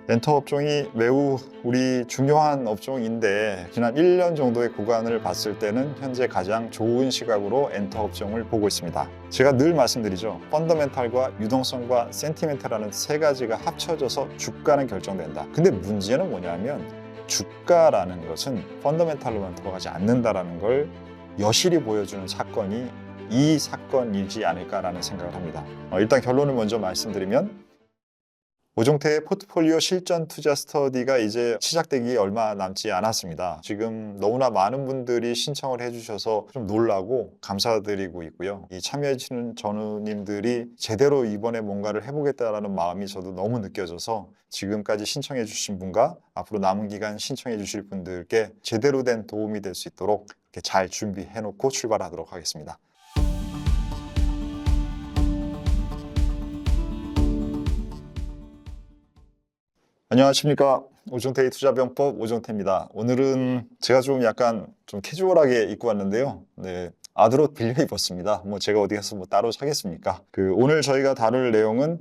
엔터 업종이 매우 우리 중요한 업종인데 지난 1년 정도의 구간을 봤을 때는 현재 가장 좋은 시각으로 엔터 업종을 보고 있습니다. 제가 늘 말씀드리죠. 펀더멘탈과 유동성과 센티멘탈이라는 세 가지가 합쳐져서 주가는 결정된다. 근데 문제는 뭐냐면 주가라는 것은 펀더멘탈로만 돌아가지 않는다라는 걸 여실히 보여주는 사건이 이 사건이지 않을까라는 생각을 합니다. 일단 결론을 먼저 말씀드리면 오종태의 포트폴리오 실전 투자 스터디가 이제 시작되기 얼마 남지 않았습니다. 지금 너무나 많은 분들이 신청을 해주셔서 좀 놀라고 감사드리고 있고요. 이 참여해주시는 전우님들이 제대로 이번에 뭔가를 해보겠다라는 마음이 저도 너무 느껴져서 지금까지 신청해 주신 분과 앞으로 남은 기간 신청해 주실 분들께 제대로 된 도움이 될 수 있도록 이렇게 잘 준비해 놓고 출발하도록 하겠습니다. 안녕하십니까. 오종태의 투자병법 오종태입니다. 오늘은 제가 좀 약간 좀 캐주얼하게 입고 왔는데요. 네, 아드롯 빌려 입었습니다. 제가 어디 가서 따로 사겠습니까? 오늘 저희가 다룰 내용은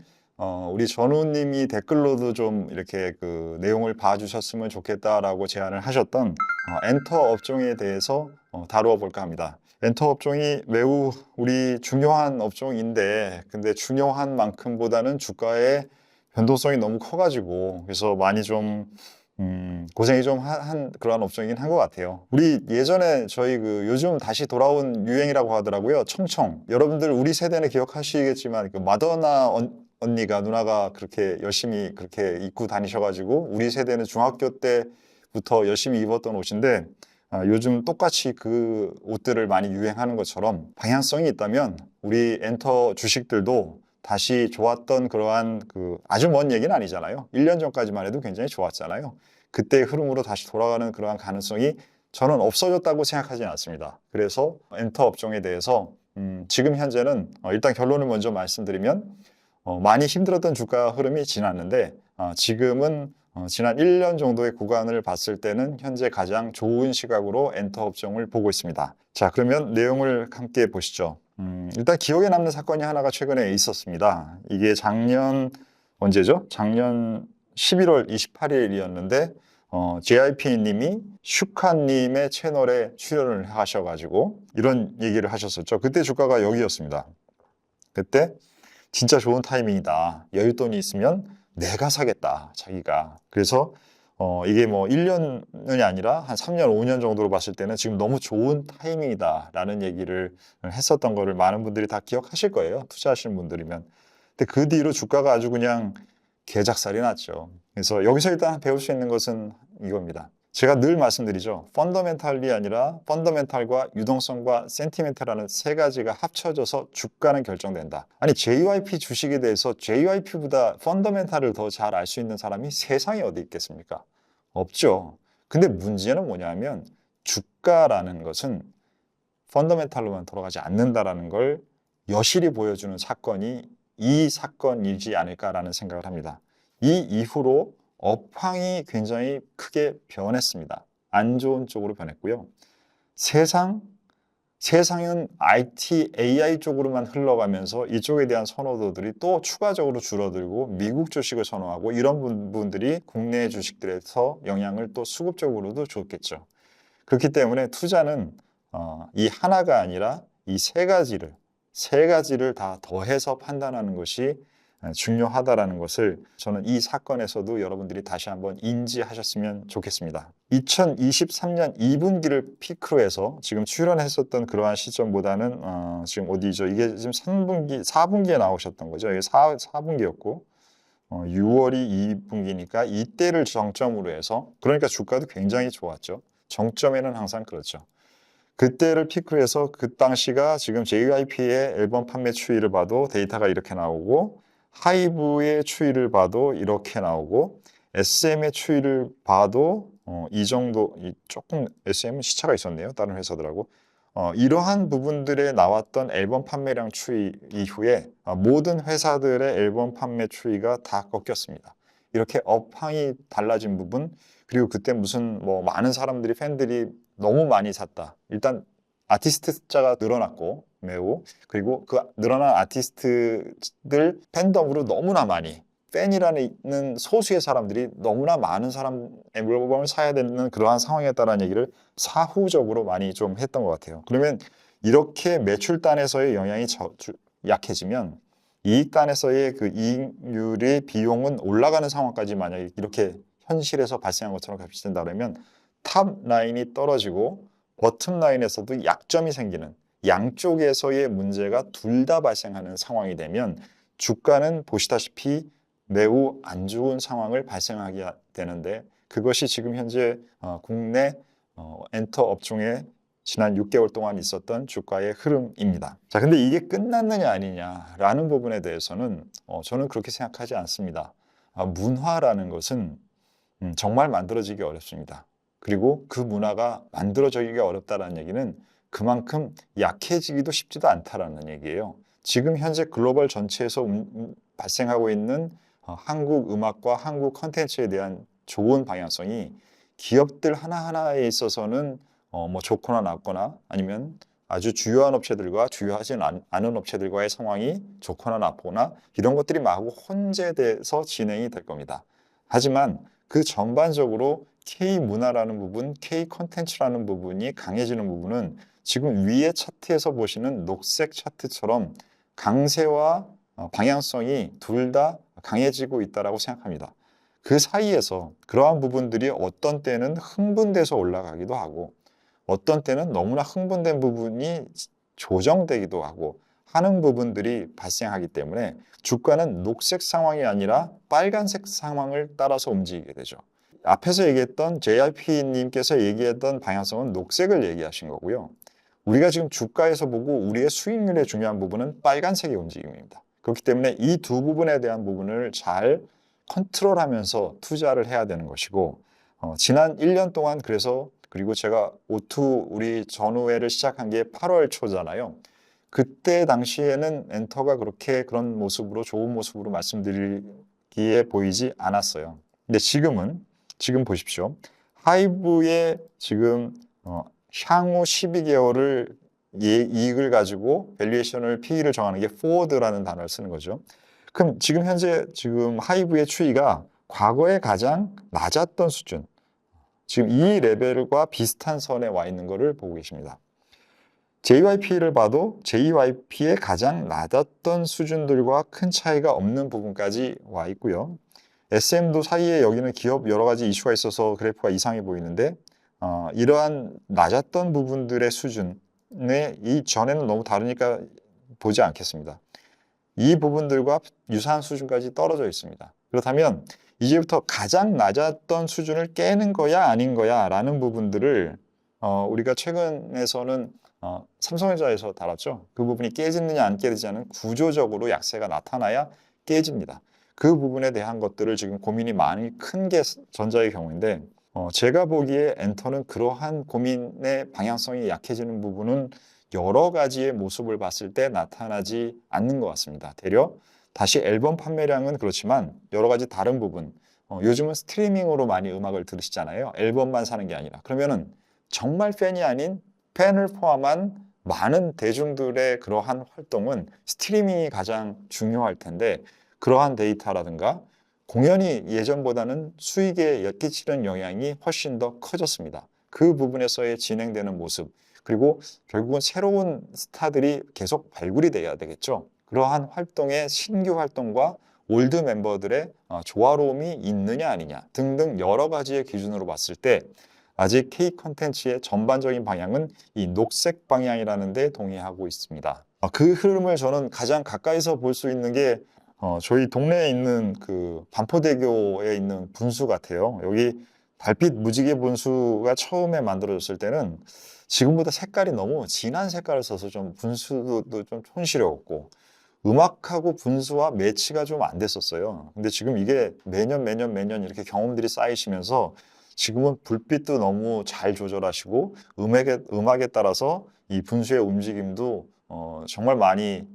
우리 전우님이 댓글로도 좀 이렇게 내용을 봐주셨으면 좋겠다라고 제안을 하셨던 엔터 업종에 대해서 다루어 볼까 합니다. 엔터 업종이 매우 우리 중요한 업종인데 근데 중요한 만큼보다는 주가의 변동성이 너무 커가지고 그래서 많이 좀 고생이 좀 한 그러한 업종이긴 한 것 같아요. 우리 예전에 저희 요즘 다시 돌아온 유행이라고 하더라고요. 청청. 여러분들 우리 세대는 기억하시겠지만 마더나 언니가 누나가 그렇게 열심히 그렇게 입고 다니셔가지고 우리 세대는 중학교 때부터 열심히 입었던 옷인데 요즘 똑같이 그 옷들을 많이 유행하는 것처럼 방향성이 있다면 우리 엔터 주식들도 다시 좋았던 그러한 아주 먼 얘기는 아니잖아요. 1년 전까지만 해도 굉장히 좋았잖아요. 그때의 흐름으로 다시 돌아가는 그러한 가능성이 저는 없어졌다고 생각하지는 않습니다. 그래서 엔터 업종에 대해서 지금 현재는 일단 결론을 먼저 말씀드리면 많이 힘들었던 주가 흐름이 지났는데 지금은 지난 1년 정도의 구간을 봤을 때는 현재 가장 좋은 시각으로 엔터 업종을 보고 있습니다. 자, 그러면 내용을 함께 보시죠. 일단 기억에 남는 사건이 하나가 최근에 있었습니다. 이게 언제죠? 작년 11월 28일이었는데 JIP님이 슈카님의 채널에 출연을 하셔가지고 이런 얘기를 하셨었죠. 그때 주가가 여기였습니다. 그때 진짜 좋은 타이밍이다. 여윳돈이 있으면 내가 사겠다. 자기가. 그래서 이게 1년이 아니라 한 3년, 5년 정도로 봤을 때는 지금 너무 좋은 타이밍이다 라는 얘기를 했었던 거를 많은 분들이 다 기억하실 거예요. 투자하시는 분들이면. 근데 그 뒤로 주가가 아주 그냥 개작살이 났죠. 그래서 여기서 일단 배울 수 있는 것은 이겁니다. 제가 늘 말씀드리죠. 펀더멘탈이 아니라 펀더멘탈과 유동성과 센티멘탈이라는 세 가지가 합쳐져서 주가는 결정된다. 아니 JYP 주식에 대해서 JYP보다 펀더멘탈을 더 잘 알 수 있는 사람이 세상에 어디 있겠습니까? 없죠. 근데 문제는 뭐냐면 주가라는 것은 펀더멘탈로만 돌아가지 않는다라는 걸 여실히 보여주는 사건이 이 사건이지 않을까라는 생각을 합니다. 이 이후로 업황이 굉장히 크게 변했습니다. 안 좋은 쪽으로 변했고요. 세상은 IT, AI 쪽으로만 흘러가면서 이쪽에 대한 선호도들이 또 추가적으로 줄어들고 미국 주식을 선호하고 이런 부분들이 국내 주식들에서 영향을 또 수급적으로도 줬겠죠. 그렇기 때문에 투자는 이 하나가 아니라 이 세 가지를 다 더해서 판단하는 것이 중요하다라는 것을 저는 이 사건에서도 여러분들이 다시 한번 인지하셨으면 좋겠습니다. 2023년 2분기를 피크로 해서 지금 출연했었던 그러한 시점보다는 지금 어디죠? 이게 지금 4분기에 나오셨던 거죠. 이게 4분기였고 6월이 2분기니까 이때를 정점으로 해서 그러니까 주가도 굉장히 좋았죠. 정점에는 항상 그렇죠. 그때를 피크로 해서 그 당시가 지금 JYP의 앨범 판매 추이를 봐도 데이터가 이렇게 나오고 하이브의 추이를 봐도 이렇게 나오고 SM의 추이를 봐도 이 정도 조금 SM은 시차가 있었네요. 다른 회사들하고 이러한 부분들에 나왔던 앨범 판매량 추이 이후에 모든 회사들의 앨범 판매 추이가 다 꺾였습니다. 이렇게 업황이 달라진 부분 그리고 그때 무슨 많은 사람들이 팬들이 너무 많이 샀다. 일단 아티스트 숫자가 늘어났고 매우 그리고 그 늘어난 아티스트들 팬덤으로 너무나 많이 팬이라는 소수의 사람들이 너무나 많은 사람 앨범을 사야 되는 그러한 상황이었다는 얘기를 사후적으로 많이 좀 했던 것 같아요. 그러면 이렇게 매출단에서의 영향이 약해지면 이익단에서의 그 이익률의 비용은 올라가는 상황까지 만약에 이렇게 현실에서 발생한 것처럼 값이된다 그러면 탑 라인이 떨어지고 버텀 라인에서도 약점이 생기는 양쪽에서의 문제가 둘 다 발생하는 상황이 되면 주가는 보시다시피 매우 안 좋은 상황을 발생하게 되는데 그것이 지금 현재 국내 엔터 업종의 지난 6개월 동안 있었던 주가의 흐름입니다. 자, 근데 이게 끝났느냐 아니냐라는 부분에 대해서는 저는 그렇게 생각하지 않습니다. 문화라는 것은 정말 만들어지기 어렵습니다. 그리고 그 문화가 만들어지기 어렵다는 얘기는 그만큼 약해지기도 쉽지도 않다라는 얘기예요. 지금 현재 글로벌 전체에서 발생하고 있는 한국 음악과 한국 컨텐츠에 대한 좋은 방향성이 기업들 하나하나에 있어서는 뭐 좋거나 나쁘거나 아니면 아주 주요한 업체들과 주요하지 않은 업체들과의 상황이 좋거나 나쁘거나 이런 것들이 마구 혼재돼서 진행이 될 겁니다. 하지만 그 전반적으로 K 문화라는 부분, K 컨텐츠라는 부분이 강해지는 부분은 지금 위의 차트에서 보시는 녹색 차트처럼 강세와 방향성이 둘 다 강해지고 있다고 생각합니다. 그 사이에서 그러한 부분들이 어떤 때는 흥분돼서 올라가기도 하고 어떤 때는 너무나 흥분된 부분이 조정되기도 하고 하는 부분들이 발생하기 때문에 주가는 녹색 상황이 아니라 빨간색 상황을 따라서 움직이게 되죠. 앞에서 얘기했던 JRP님께서 얘기했던 방향성은 녹색을 얘기하신 거고요. 우리가 지금 주가에서 보고 우리의 수익률의 중요한 부분은 빨간색의 움직임입니다. 그렇기 때문에 이 두 부분에 대한 부분을 잘 컨트롤하면서 투자를 해야 되는 것이고 지난 1년 동안 그래서 그리고 제가 O2 우리 전후회를 시작한 게 8월 초잖아요. 그때 당시에는 엔터가 그렇게 그런 모습으로 좋은 모습으로 말씀드리기에 보이지 않았어요. 근데 지금 보십시오. 하이브의 지금 향후 12개월을 이익을 가지고 밸류에이션을 PE를 정하는 게 forward라는 단어를 쓰는 거죠. 그럼 지금 현재 하이브의 추이가 과거에 가장 낮았던 수준, 지금 이 레벨과 비슷한 선에 와 있는 것을 보고 계십니다. JYP를 봐도 JYP의 가장 낮았던 수준들과 큰 차이가 없는 부분까지 와 있고요. SM도 사이에 여기는 기업 여러 가지 이슈가 있어서 그래프가 이상해 보이는데 이러한 낮았던 부분들의 수준에 이전에는 너무 다르니까 보지 않겠습니다. 이 부분들과 유사한 수준까지 떨어져 있습니다. 그렇다면 이제부터 가장 낮았던 수준을 깨는 거야 아닌 거야 라는 부분들을 우리가 최근에서는 삼성전자에서 다뤘죠. 그 부분이 깨지느냐 안 깨지느냐는 구조적으로 약세가 나타나야 깨집니다. 그 부분에 대한 것들을 지금 고민이 많이 큰 게 전자의 경우인데 제가 보기에 엔터는 그러한 고민의 방향성이 약해지는 부분은 여러 가지의 모습을 봤을 때 나타나지 않는 것 같습니다. 되려 다시 앨범 판매량은 그렇지만 여러 가지 다른 부분 요즘은 스트리밍으로 많이 음악을 들으시잖아요. 앨범만 사는 게 아니라 그러면은 정말 팬이 아닌 팬을 포함한 많은 대중들의 그러한 활동은 스트리밍이 가장 중요할 텐데 그러한 데이터라든가 공연이 예전보다는 수익에 끼치는 영향이 훨씬 더 커졌습니다. 그 부분에서의 진행되는 모습 그리고 결국은 새로운 스타들이 계속 발굴이 돼야 되겠죠. 그러한 활동의 신규 활동과 올드 멤버들의 조화로움이 있느냐 아니냐 등등 여러 가지의 기준으로 봤을 때 아직 K 컨텐츠의 전반적인 방향은 이 녹색 방향이라는 데 동의하고 있습니다. 그 흐름을 저는 가장 가까이서 볼 수 있는 게 저희 동네에 있는 그 반포대교에 있는 분수 같아요. 여기 달빛 무지개 분수가 처음에 만들어졌을 때는 지금보다 색깔이 너무 진한 색깔을 써서 좀 분수도 좀 촌스러웠고 음악하고 분수와 매치가 좀 안 됐었어요. 근데 지금 이게 매년 이렇게 경험들이 쌓이시면서 지금은 불빛도 너무 잘 조절하시고 음악에 따라서 이 분수의 움직임도 정말 많이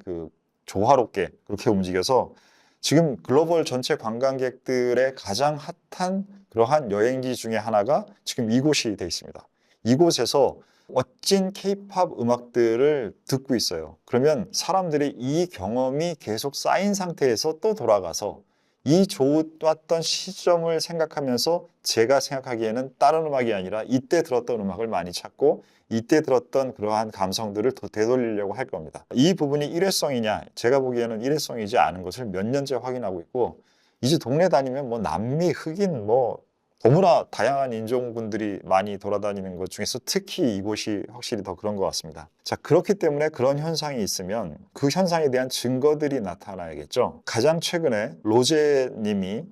조화롭게 그렇게 움직여서 지금 글로벌 전체 관광객들의 가장 핫한 그러한 여행지 중에 하나가 지금 이곳이 되어 있습니다. 이곳에서 멋진 K-팝 음악들을 듣고 있어요. 그러면 사람들이 이 경험이 계속 쌓인 상태에서 또 돌아가서 이 좋았던 시점을 생각하면서 제가 생각하기에는 다른 음악이 아니라 이때 들었던 음악을 많이 찾고 이때 들었던 그러한 감성들을 더 되돌리려고 할 겁니다. 이 부분이 일회성이냐? 제가 보기에는 일회성이지 않은 것을 몇 년째 확인하고 있고, 이제 동네 다니면 뭐 남미, 흑인, 뭐 너무나 다양한 인종분들이 많이 돌아다니는 것 중에서 특히 이곳이 확실히 더 그런 것 같습니다. 자, 그렇기 때문에 그런 현상이 있으면 그 현상에 대한 증거들이 나타나야겠죠. 가장 최근에 로제 님이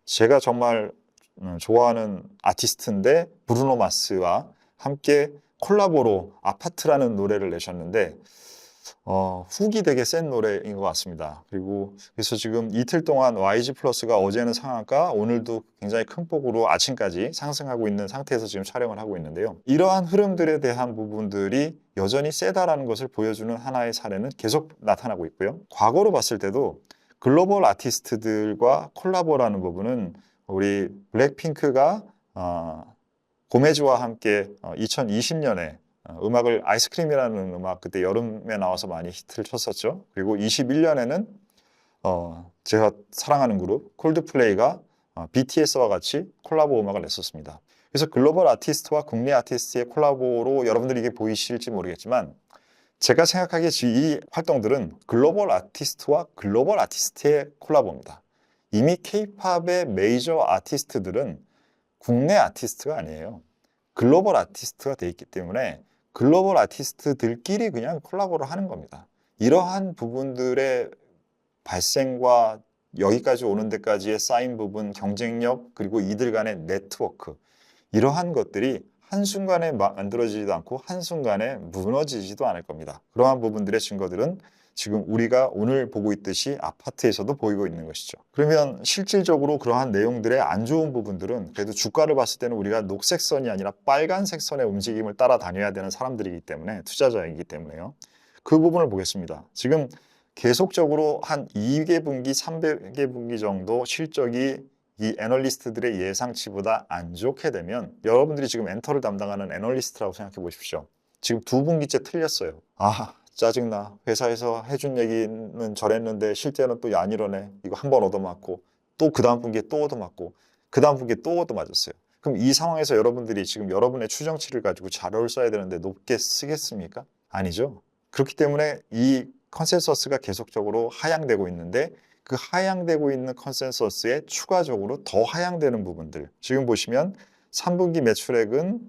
제가 정말 좋아하는 아티스트인데 브루노 마스와 함께 콜라보로 아파트라는 노래를 내셨는데 훅이 되게 센 노래인 것 같습니다. 그래서 지금 이틀 동안 YG 플러스가 어제는 상한가, 오늘도 굉장히 큰 폭으로 아침까지 상승하고 있는 상태에서 지금 촬영을 하고 있는데요. 이러한 흐름들에 대한 부분들이 여전히 세다라는 것을 보여주는 하나의 사례는 계속 나타나고 있고요. 과거로 봤을 때도 글로벌 아티스트들과 콜라보라는 부분은 우리 블랙핑크가 고메즈와 함께 2020년에 음악을 아이스크림이라는 음악 그때 여름에 나와서 많이 히트를 쳤었죠. 그리고 21년에는 제가 사랑하는 그룹 콜드플레이가 BTS와 같이 콜라보 음악을 냈었습니다. 그래서 글로벌 아티스트와 국내 아티스트의 콜라보로 여러분들이 이게 보이실지 모르겠지만 제가 생각하기에 이 활동들은 글로벌 아티스트와 글로벌 아티스트의 콜라보입니다. 이미 K-팝의 메이저 아티스트들은 국내 아티스트가 아니에요. 글로벌 아티스트가 돼 있기 때문에 글로벌 아티스트들끼리 그냥 콜라보를 하는 겁니다. 이러한 부분들의 발생과 여기까지 오는 데까지의 쌓인 부분, 경쟁력, 그리고 이들 간의 네트워크, 이러한 것들이 한순간에 만들어지지도 않고 한순간에 무너지지도 않을 겁니다. 그러한 부분들의 증거들은 지금 우리가 오늘 보고 있듯이 아파트에서도 보이고 있는 것이죠. 그러면 실질적으로 그러한 내용들의 안 좋은 부분들은 그래도 주가를 봤을 때는 우리가 녹색 선이 아니라 빨간색 선의 움직임을 따라다녀야 되는 사람들이기 때문에, 투자자이기 때문에요. 그 부분을 보겠습니다. 지금 계속적으로 한 2개 분기, 3개 분기 정도 실적이 이 애널리스트들의 예상치보다 안 좋게 되면 여러분들이 지금 엔터를 담당하는 애널리스트라고 생각해 보십시오. 지금 2분기째 틀렸어요. 짜증나. 회사에서 해준 얘기는 저랬는데 실제는 또 안 이러네. 이거 한 번 얻어맞고 또 그 다음 분기에 또 얻어맞고 그 다음 분기에 또 얻어맞았어요. 그럼 이 상황에서 여러분들이 지금 여러분의 추정치를 가지고 자료를 써야 되는데 높게 쓰겠습니까? 아니죠. 그렇기 때문에 이 컨센서스가 계속적으로 하향되고 있는데 그 하향되고 있는 컨센서스에 추가적으로 더 하향되는 부분들, 지금 보시면 3분기 매출액은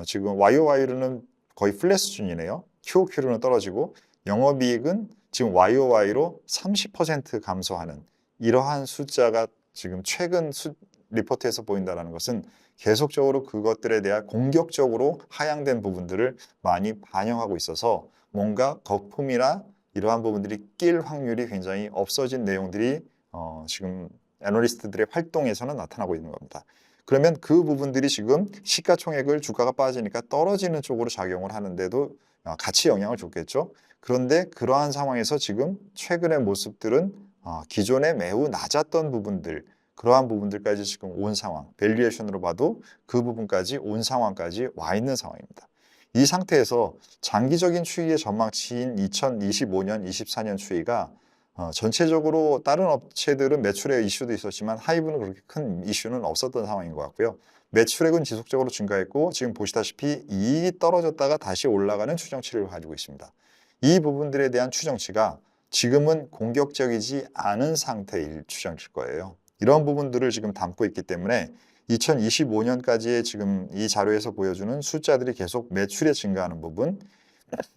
지금 YOY로는 거의 플랫 수준이네요. QOQ로는 떨어지고 영업이익은 지금 YOY로 30% 감소하는 이러한 숫자가 지금 최근 리포트에서 보인다는 것은 계속적으로 그것들에 대한 공격적으로 하향된 부분들을 많이 반영하고 있어서 뭔가 거품이나 이러한 부분들이 낄 확률이 굉장히 없어진 내용들이 지금 애널리스트들의 활동에서는 나타나고 있는 겁니다. 그러면 그 부분들이 지금 시가총액을 주가가 빠지니까 떨어지는 쪽으로 작용을 하는데도 같이 영향을 줬겠죠. 그런데 그러한 상황에서 지금 최근의 모습들은 기존에 매우 낮았던 부분들, 그러한 부분들까지 지금 온 상황, 밸류에이션으로 봐도 그 부분까지 온 상황까지 와 있는 상황입니다. 이 상태에서 장기적인 추이의 전망치인 2025년, 24년 추이가 전체적으로 다른 업체들은 매출액 이슈도 있었지만 하이브는 그렇게 큰 이슈는 없었던 상황인 것 같고요. 매출액은 지속적으로 증가했고 지금 보시다시피 이익이 떨어졌다가 다시 올라가는 추정치를 가지고 있습니다. 이 부분들에 대한 추정치가 지금은 공격적이지 않은 상태일 추정치일 거예요. 이런 부분들을 지금 담고 있기 때문에 2025년까지의 지금 이 자료에서 보여주는 숫자들이 계속 매출에 증가하는 부분,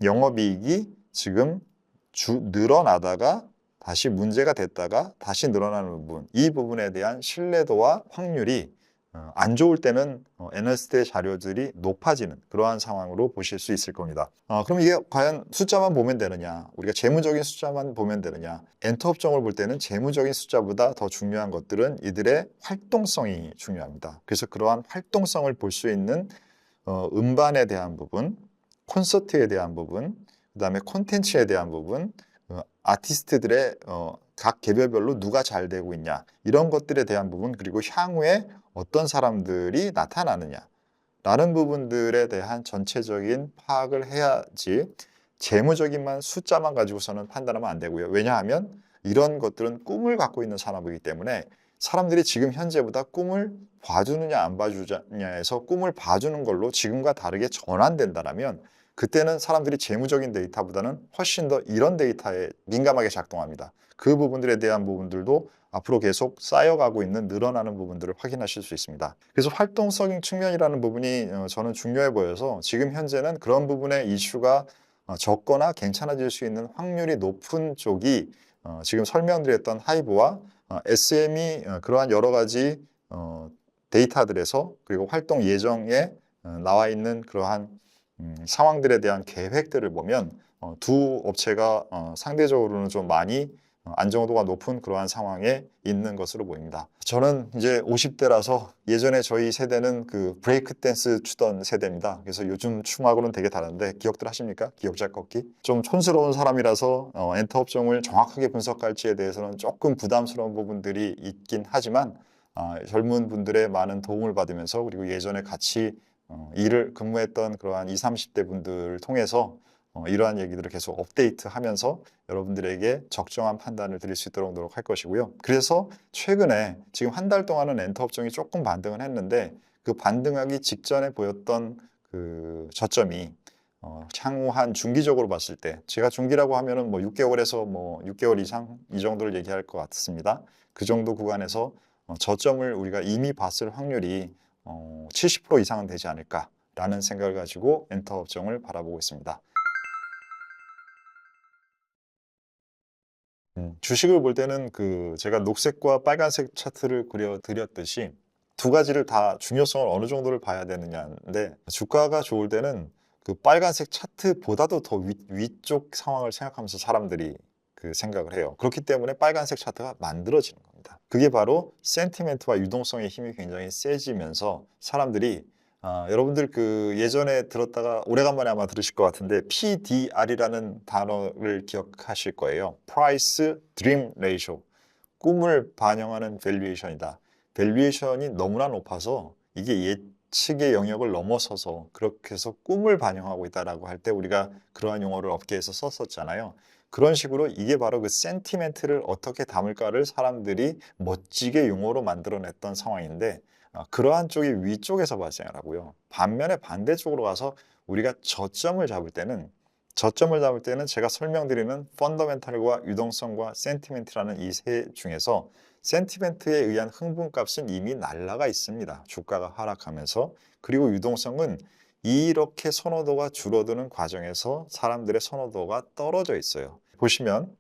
영업이익이 지금 늘어나다가 다시 문제가 됐다가 다시 늘어나는 부분, 이 부분에 대한 신뢰도와 확률이 안 좋을 때는 애널리스트의 자료들이 높아지는 그러한 상황으로 보실 수 있을 겁니다. 그럼 이게 과연 숫자만 보면 되느냐, 우리가 재무적인 숫자만 보면 되느냐, 엔터 업종을 볼 때는 재무적인 숫자보다 더 중요한 것들은 이들의 활동성이 중요합니다. 그래서 그러한 활동성을 볼 수 있는 음반에 대한 부분, 콘서트에 대한 부분, 그 다음에 콘텐츠에 대한 부분, 아티스트들의 각 개별별로 누가 잘 되고 있냐, 이런 것들에 대한 부분, 그리고 향후에 어떤 사람들이 나타나느냐 라는 부분들에 대한 전체적인 파악을 해야지 재무적인만 숫자만 가지고서는 판단하면 안 되고요. 왜냐하면 이런 것들은 꿈을 갖고 있는 산업이기 때문에 사람들이 지금 현재보다 꿈을 봐주느냐 안 봐주느냐에서 꿈을 봐주는 걸로 지금과 다르게 전환된다면 그때는 사람들이 재무적인 데이터보다는 훨씬 더 이런 데이터에 민감하게 작동합니다. 그 부분들에 대한 부분들도 앞으로 계속 쌓여가고 있는 늘어나는 부분들을 확인하실 수 있습니다. 그래서 활동적인 측면이라는 부분이 저는 중요해 보여서 지금 현재는 그런 부분의 이슈가 적거나 괜찮아질 수 있는 확률이 높은 쪽이 지금 설명드렸던 하이브와 SM이 그러한 여러 가지 데이터들에서 그리고 활동 예정에 나와 있는 그러한 상황들에 대한 계획들을 보면 두 업체가 상대적으로는 좀 많이 안정도가 높은 그러한 상황에 있는 것으로 보입니다. 저는 이제 50대라서 예전에 저희 세대는 그 브레이크 댄스 추던 세대입니다. 그래서 요즘 춤하고는 되게 다른데 기억들 하십니까? 기억자 걷기? 좀 촌스러운 사람이라서 엔터 업종을 정확하게 분석할지에 대해서는 조금 부담스러운 부분들이 있긴 하지만 젊은 분들의 많은 도움을 받으면서 그리고 예전에 같이 일을 근무했던 그러한 20, 30대 분들을 통해서 이러한 얘기들을 계속 업데이트하면서 여러분들에게 적정한 판단을 드릴 수 있도록 노력할 것이고요. 그래서 최근에 지금 한 달 동안은 엔터 업종이 조금 반등을 했는데 그 반등하기 직전에 보였던 그 저점이 향후 한 중기적으로 봤을 때 제가 중기라고 하면은 뭐 6개월에서 뭐 6개월 이상 이 정도를 얘기할 것 같습니다. 그 정도 구간에서 저점을 우리가 이미 봤을 확률이 70% 이상은 되지 않을까라는 생각을 가지고 엔터 업종을 바라보고 있습니다. 주식을 볼 때는 그 제가 녹색과 빨간색 차트를 그려드렸듯이 두 가지를 다 중요성을 어느 정도를 봐야 되느냐인데 주가가 좋을 때는 그 빨간색 차트보다도 더 위쪽 상황을 생각하면서 사람들이 그 생각을 해요. 그렇기 때문에 빨간색 차트가 만들어지는 겁니다. 그게 바로 센티멘트와 유동성의 힘이 굉장히 세지면서 사람들이 여러분들 그 예전에 들었다가 오래간만에 아마 들으실 것 같은데 PDR이라는 단어를 기억하실 거예요. Price Dream Ratio. 꿈을 반영하는 밸류에이션이다. 밸류에이션이 너무나 높아서 이게 예측의 영역을 넘어서서 그렇게 해서 꿈을 반영하고 있다라고 할 때 우리가 그러한 용어를 업계에서 썼었잖아요. 그런 식으로 이게 바로 그 센티멘트를 어떻게 담을까를 사람들이 멋지게 용어로 만들어냈던 상황인데 그러한 쪽이 위쪽에서 발생을 하고요. 반면에 반대쪽으로 가서 우리가 저점을 잡을 때는 제가 설명드리는 펀더멘탈과 유동성과 센티멘트라는 이 세 중에서 센티멘트에 의한 흥분값은 이미 날라가 있습니다. 주가가 하락하면서. 그리고 유동성은 이렇게 선호도가 줄어드는 과정에서 사람들의 선호도가 떨어져 있어요. 보시면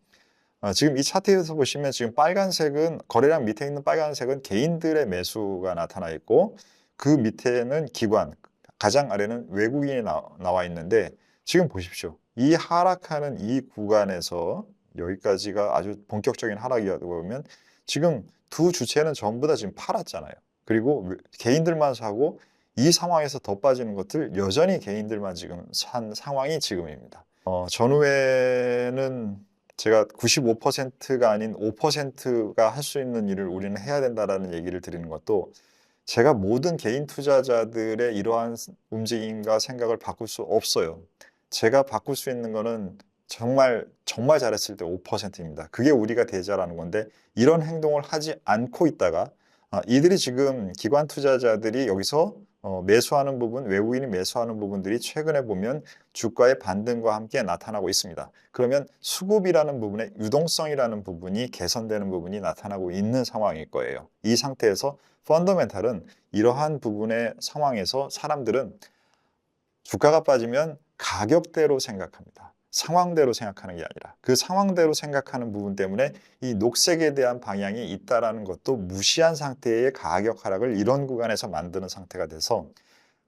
지금 이 차트에서 보시면 지금 빨간색은 거래량 밑에 있는 빨간색은 개인들의 매수가 나타나 있고 그 밑에는 기관, 가장 아래는 외국인이 나와 있는데 지금 보십시오. 이 하락하는 이 구간에서 여기까지가 아주 본격적인 하락이다 보면 지금 두 주체는 전부 다 지금 팔았잖아요. 그리고 개인들만 사고 이 상황에서 더 빠지는 것들 여전히 개인들만 지금 산 상황이 지금입니다. 전후에는 제가 95%가 아닌 5%가 할 수 있는 일을 우리는 해야 된다라는 얘기를 드리는 것도 제가 모든 개인 투자자들의 이러한 움직임과 생각을 바꿀 수 없어요. 제가 바꿀 수 있는 거는 정말 잘했을 때 5%입니다. 그게 우리가 대자라는 건데 이런 행동을 하지 않고 있다가 이들이 지금 기관 투자자들이 여기서 매수하는 부분, 외국인이 매수하는 부분들이 최근에 보면 주가의 반등과 함께 나타나고 있습니다. 그러면 수급이라는 부분에 유동성이라는 부분이 개선되는 부분이 나타나고 있는 상황일 거예요. 이 상태에서 펀더멘탈은 이러한 부분의 상황에서 사람들은 주가가 빠지면 가격대로 생각합니다. 상황대로 생각하는 게 아니라 그 상황대로 생각하는 부분 때문에 이 녹색에 대한 방향이 있다라는 것도 무시한 상태의 가격 하락을 이런 구간에서 만드는 상태가 돼서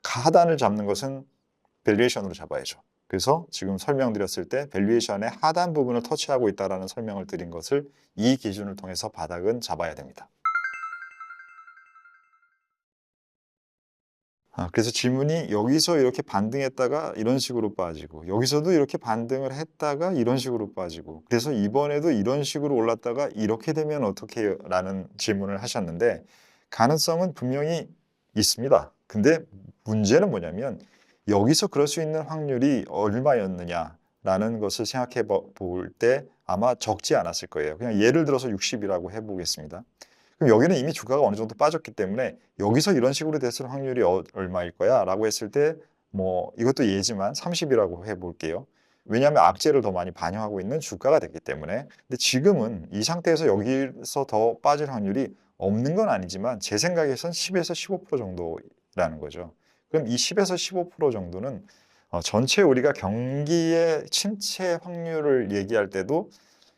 하단을 잡는 것은 밸류에이션으로 잡아야죠. 그래서 지금 설명드렸을 때 밸류에이션의 하단 부분을 터치하고 있다라는 설명을 드린 것을 이 기준을 통해서 바닥은 잡아야 됩니다. 그래서 질문이 여기서 이렇게 반등했다가 이런 식으로 빠지고 여기서도 이렇게 반등을 했다가 이런 식으로 빠지고 그래서 이번에도 이런 식으로 올랐다가 이렇게 되면 어떻게 해요? 라는 질문을 하셨는데 가능성은 분명히 있습니다. 근데 문제는 뭐냐면 여기서 그럴 수 있는 확률이 얼마였느냐 라는 것을 생각해 볼 때 아마 적지 않았을 거예요. 그냥 예를 들어서 60이라고 해보겠습니다. 그럼 여기는 이미 주가가 어느 정도 빠졌기 때문에 여기서 이런 식으로 됐을 확률이 얼마일 거야? 라고 했을 때 뭐 이것도 예지만 30이라고 해볼게요. 왜냐하면 악재를 더 많이 반영하고 있는 주가가 됐기 때문에. 근데 지금은 이 상태에서 여기서 더 빠질 확률이 없는 건 아니지만 제 생각에선 10에서 15% 정도라는 거죠. 그럼 이 10에서 15% 정도는 전체 우리가 경기의 침체 확률을 얘기할 때도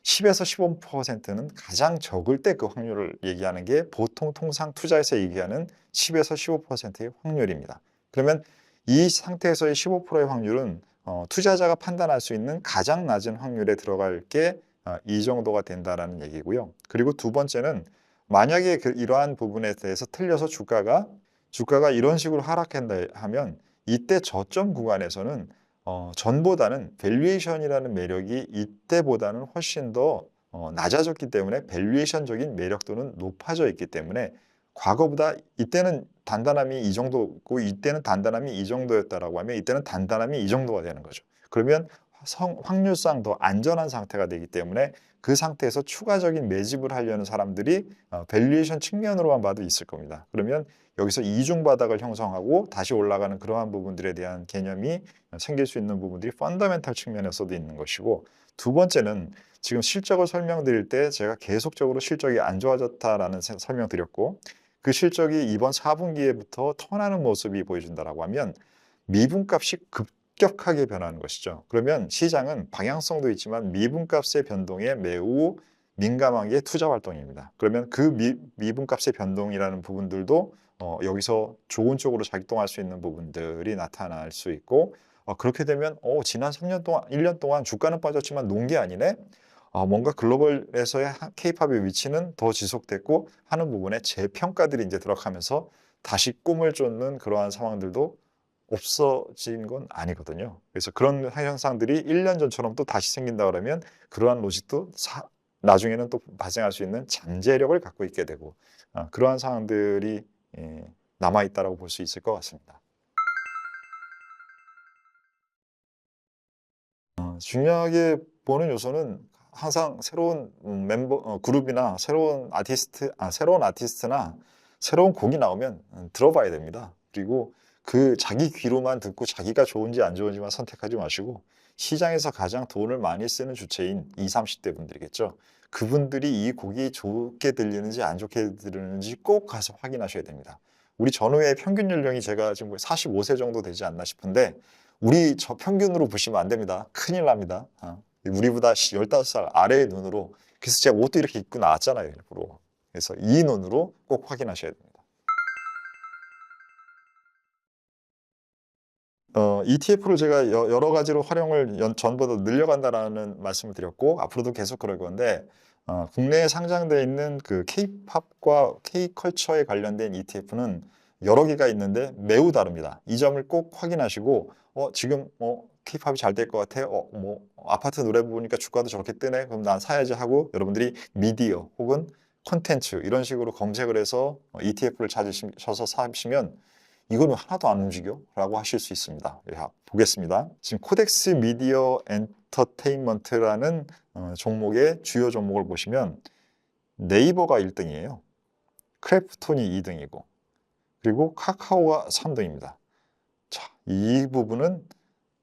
10에서 15%는 가장 적을 때 그 확률을 얘기하는 게 보통 통상 투자에서 얘기하는 10에서 15%의 확률입니다. 그러면 이 상태에서의 15%의 확률은 투자자가 판단할 수 있는 가장 낮은 확률에 들어갈 게 이 정도가 된다라는 얘기고요. 그리고 두 번째는 만약에 이러한 부분에 대해서 틀려서 주가가 이런 식으로 하락한다 하면 이때 저점 구간에서는 전보다는 밸류에이션이라는 매력이 이때보다는 훨씬 더 낮아졌기 때문에 밸류에이션적인 매력도는 높아져 있기 때문에 과거보다 이때는 단단함이 이 정도고 이때는 단단함이 이 정도였다라고 하면 이때는 단단함이 이 정도가 되는 거죠. 그러면 확률상 더 안전한 상태가 되기 때문에 그 상태에서 추가적인 매집을 하려는 사람들이 밸류에이션 측면으로만 봐도 있을 겁니다. 그러면 여기서 이중 바닥을 형성하고 다시 올라가는 그러한 부분들에 대한 개념이 생길 수 있는 부분들이 펀더멘탈 측면에서도 있는 것이고, 두 번째는 지금 실적을 설명드릴 때 제가 계속적으로 실적이 안 좋아졌다라는 설명드렸고, 그 실적이 이번 4분기에부터 턴하는 모습이 보여준다라고 하면 미분값이 급격하게 변하는 것이죠. 그러면 시장은 방향성도 있지만 미분값의 변동에 매우 민감한 게 투자 활동입니다. 그러면 그 미분값의 변동이라는 부분들도 여기서 좋은 쪽으로 작동할 수 있는 부분들이 나타날 수 있고, 그렇게 되면 지난 3년 동안, 1년 동안 주가는 빠졌지만 논 게 아니네? 뭔가 글로벌에서의 K-팝의 위치는 더 지속됐고 하는 부분에 재평가들이 이제 들어가면서 다시 꿈을 쫓는 그러한 상황들도 없어진 건 아니거든요. 그래서 그런 현상들이 1년 전처럼 또 다시 생긴다 그러면 그러한 로직도 나중에는 또 발생할 수 있는 잠재력을 갖고 있게 되고 그러한 상황들이 남아있다라고 볼 수 있을 것 같습니다. 중요하게 보는 요소는 항상 새로운 그룹이나 새로운 아티스트나 새로운 곡이 나오면 들어봐야 됩니다. 그리고 그 자기 귀로만 듣고 자기가 좋은지 안 좋은지만 선택하지 마시고 시장에서 가장 돈을 많이 쓰는 주체인 20, 30대 분들이겠죠. 그분들이 이 곡이 좋게 들리는지 안 좋게 들리는지 꼭 가서 확인하셔야 됩니다. 우리 전후의 평균 연령이 제가 지금 45세 정도 되지 않나 싶은데 우리 저 평균으로 보시면 안 됩니다. 큰일 납니다. 우리보다 15살 아래의 눈으로. 그래서 제가 옷도 이렇게 입고 나왔잖아요, 일부러. 그래서 이 눈으로 꼭 확인하셔야 됩니다. ETF를 제가 여러 가지로 활용을 전보다 늘려간다라는 말씀을 드렸고 앞으로도 계속 그럴 건데 국내에 상장되어 있는 그 K-팝과 K-컬처에 관련된 ETF는 여러 개가 있는데 매우 다릅니다. 이 점을 꼭 확인하시고 지금 K-팝이 잘 될 것 같아. 아파트 노래 부르니까 주가도 저렇게 뜨네. 그럼 난 사야지 하고 여러분들이 미디어 혹은 콘텐츠 이런 식으로 검색을 해서 ETF를 찾으셔서 사시면 이거는 하나도 안 움직여? 라고 하실 수 있습니다. 보겠습니다. 지금 코덱스 미디어 엔터테인먼트라는 종목의 주요 종목을 보시면 네이버가 1등이에요. 크래프톤이 2등이고 그리고 카카오가 3등입니다. 자, 이 부분은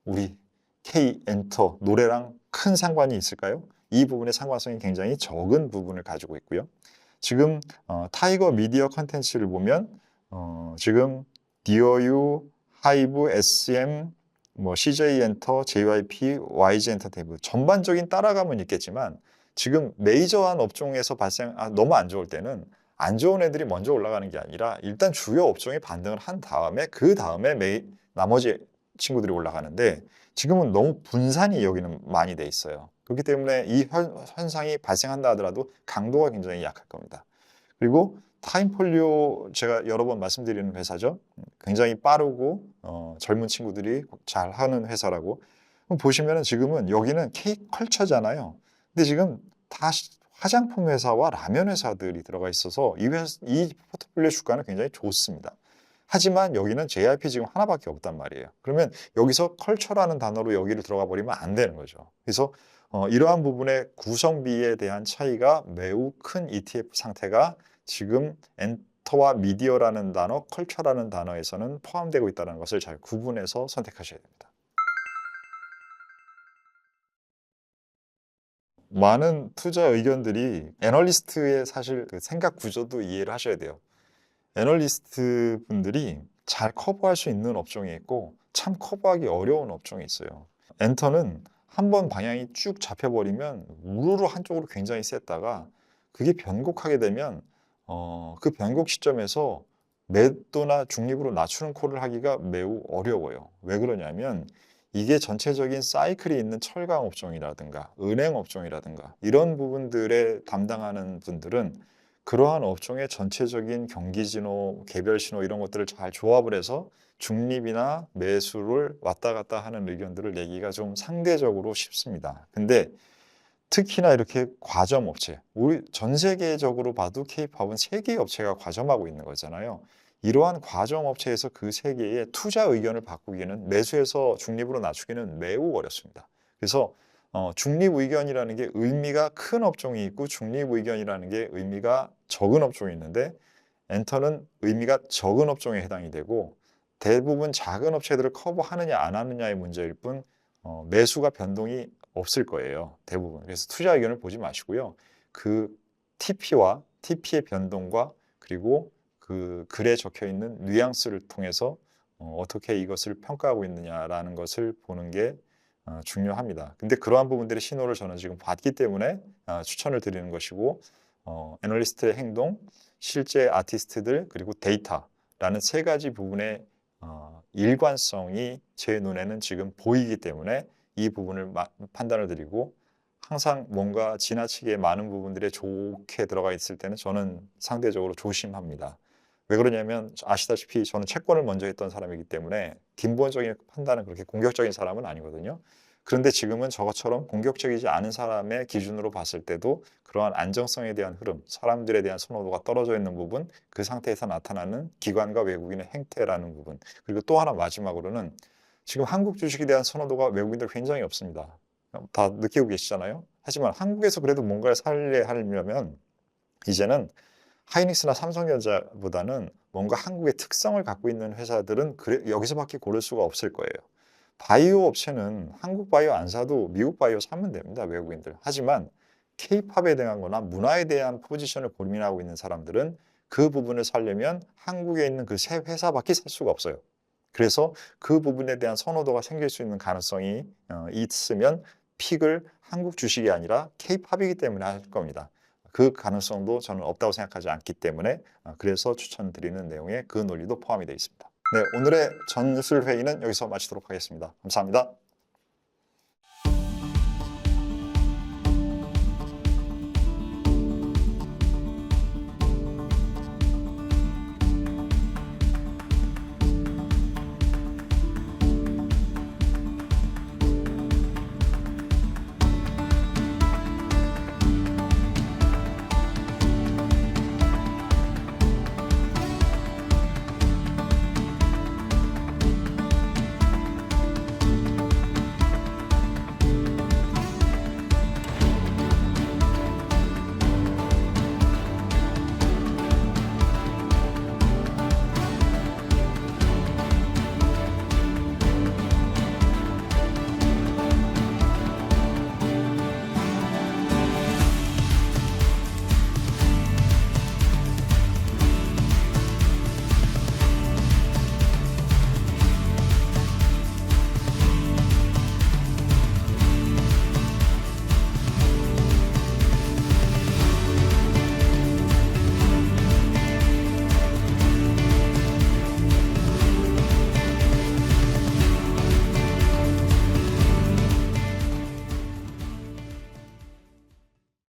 우리 K-엔터 노래랑 큰 상관이 있을까요? 이 부분의 상관성이 굉장히 적은 부분을 가지고 있고요. 지금 타이거 미디어 컨텐츠를 보면 지금 디어유, 하이브, SM, CJ 엔터, JYP, YG 엔터테인먼트 전반적인 따라감은 있겠지만 지금 메이저한 업종에서 너무 안 좋을 때는 안 좋은 애들이 먼저 올라가는 게 아니라 일단 주요 업종이 반등을 한 다음에 그 다음에 나머지 친구들이 올라가는데 지금은 너무 분산이 여기는 많이 돼 있어요. 그렇기 때문에 이 현상이 발생한다 하더라도 강도가 굉장히 약할 겁니다. 그리고 타임폴리오 제가 여러 번 말씀드리는 회사죠. 굉장히 빠르고 젊은 친구들이 잘 하는 회사라고. 보시면은 지금은 여기는 K컬처잖아요. 근데 지금 다 화장품 회사와 라면 회사들이 들어가 있어서 이 포트폴리오 주가는 굉장히 좋습니다. 하지만 여기는 JYP 지금 하나밖에 없단 말이에요. 그러면 여기서 컬처라는 단어로 여기를 들어가 버리면 안 되는 거죠. 그래서 이러한 부분의 구성비에 대한 차이가 매우 큰 ETF 상태가 지금 엔터와 미디어라는 단어, 컬처라는 단어에서는 포함되고 있다는 것을 잘 구분해서 선택하셔야 됩니다. 많은 투자 의견들이 애널리스트의 사실 그 생각 구조도 이해를 하셔야 돼요. 애널리스트 분들이 잘 커버할 수 있는 업종이 있고 참 커버하기 어려운 업종이 있어요. 엔터는 한번 방향이 쭉 잡혀버리면 우르르 한쪽으로 굉장히 셌다가 그게 변곡하게 되면 그 변곡 시점에서 매도나 중립으로 낮추는 콜을 하기가 매우 어려워요. 왜 그러냐면 이게 전체적인 사이클이 있는 철강 업종이라든가 은행 업종이라든가 이런 부분들에 담당하는 분들은 그러한 업종의 전체적인 경기 신호, 개별 신호 이런 것들을 잘 조합을 해서 중립이나 매수를 왔다 갔다 하는 의견들을 내기가 좀 상대적으로 쉽습니다. 근데 특히나 이렇게 과점 업체, 우리 전 세계적으로 봐도 K-팝은 세 개의 업체가 과점하고 있는 거잖아요. 이러한 과점 업체에서 그 세 개의 투자 의견을 바꾸기는 매수해서 중립으로 낮추기는 매우 어렵습니다. 그래서 중립 의견이라는 게 의미가 큰 업종이 있고 중립 의견이라는 게 의미가 적은 업종이 있는데 엔터는 의미가 적은 업종에 해당이 되고 대부분 작은 업체들을 커버하느냐 안 하느냐의 문제일 뿐 매수가 변동이 없을 거예요. 대부분. 그래서 투자 의견을 보지 마시고요. 그 TP와 TP의 변동과 그리고 그 글에 적혀 있는 뉘앙스를 통해서 어떻게 이것을 평가하고 있느냐라는 것을 보는 게 중요합니다. 근데 그러한 부분들의 신호를 저는 지금 봤기 때문에 추천을 드리는 것이고 애널리스트의 행동, 실제 아티스트들 그리고 데이터라는 세 가지 부분의 일관성이 제 눈에는 지금 보이기 때문에 이 부분을 판단을 드리고 항상 뭔가 지나치게 많은 부분들에 좋게 들어가 있을 때는 저는 상대적으로 조심합니다. 왜 그러냐면 아시다시피 저는 채권을 먼저 했던 사람이기 때문에 근본적인 판단은 그렇게 공격적인 사람은 아니거든요. 그런데 지금은 저것처럼 공격적이지 않은 사람의 기준으로 봤을 때도 그러한 안정성에 대한 흐름, 사람들에 대한 선호도가 떨어져 있는 부분, 그 상태에서 나타나는 기관과 외국인의 행태라는 부분, 그리고 또 하나 마지막으로는 지금 한국 주식에 대한 선호도가 외국인들 굉장히 없습니다. 다 느끼고 계시잖아요. 하지만 한국에서 그래도 뭔가를 살려하려면 이제는 하이닉스나 삼성전자보다는 뭔가 한국의 특성을 갖고 있는 회사들은 여기서밖에 고를 수가 없을 거예요. 바이오 업체는 한국 바이오 안 사도 미국 바이오 사면 됩니다. 외국인들. 하지만 K-팝에 대한 거나 문화에 대한 포지션을 고민하고 있는 사람들은 그 부분을 살려면 한국에 있는 그 세 회사밖에 살 수가 없어요. 그래서 그 부분에 대한 선호도가 생길 수 있는 가능성이 있으면 픽을 한국 주식이 아니라 K-팝이기 때문에 할 겁니다. 그 가능성도 저는 없다고 생각하지 않기 때문에 그래서 추천드리는 내용에 그 논리도 포함이 되어 있습니다. 네, 오늘의 전술 회의는 여기서 마치도록 하겠습니다. 감사합니다.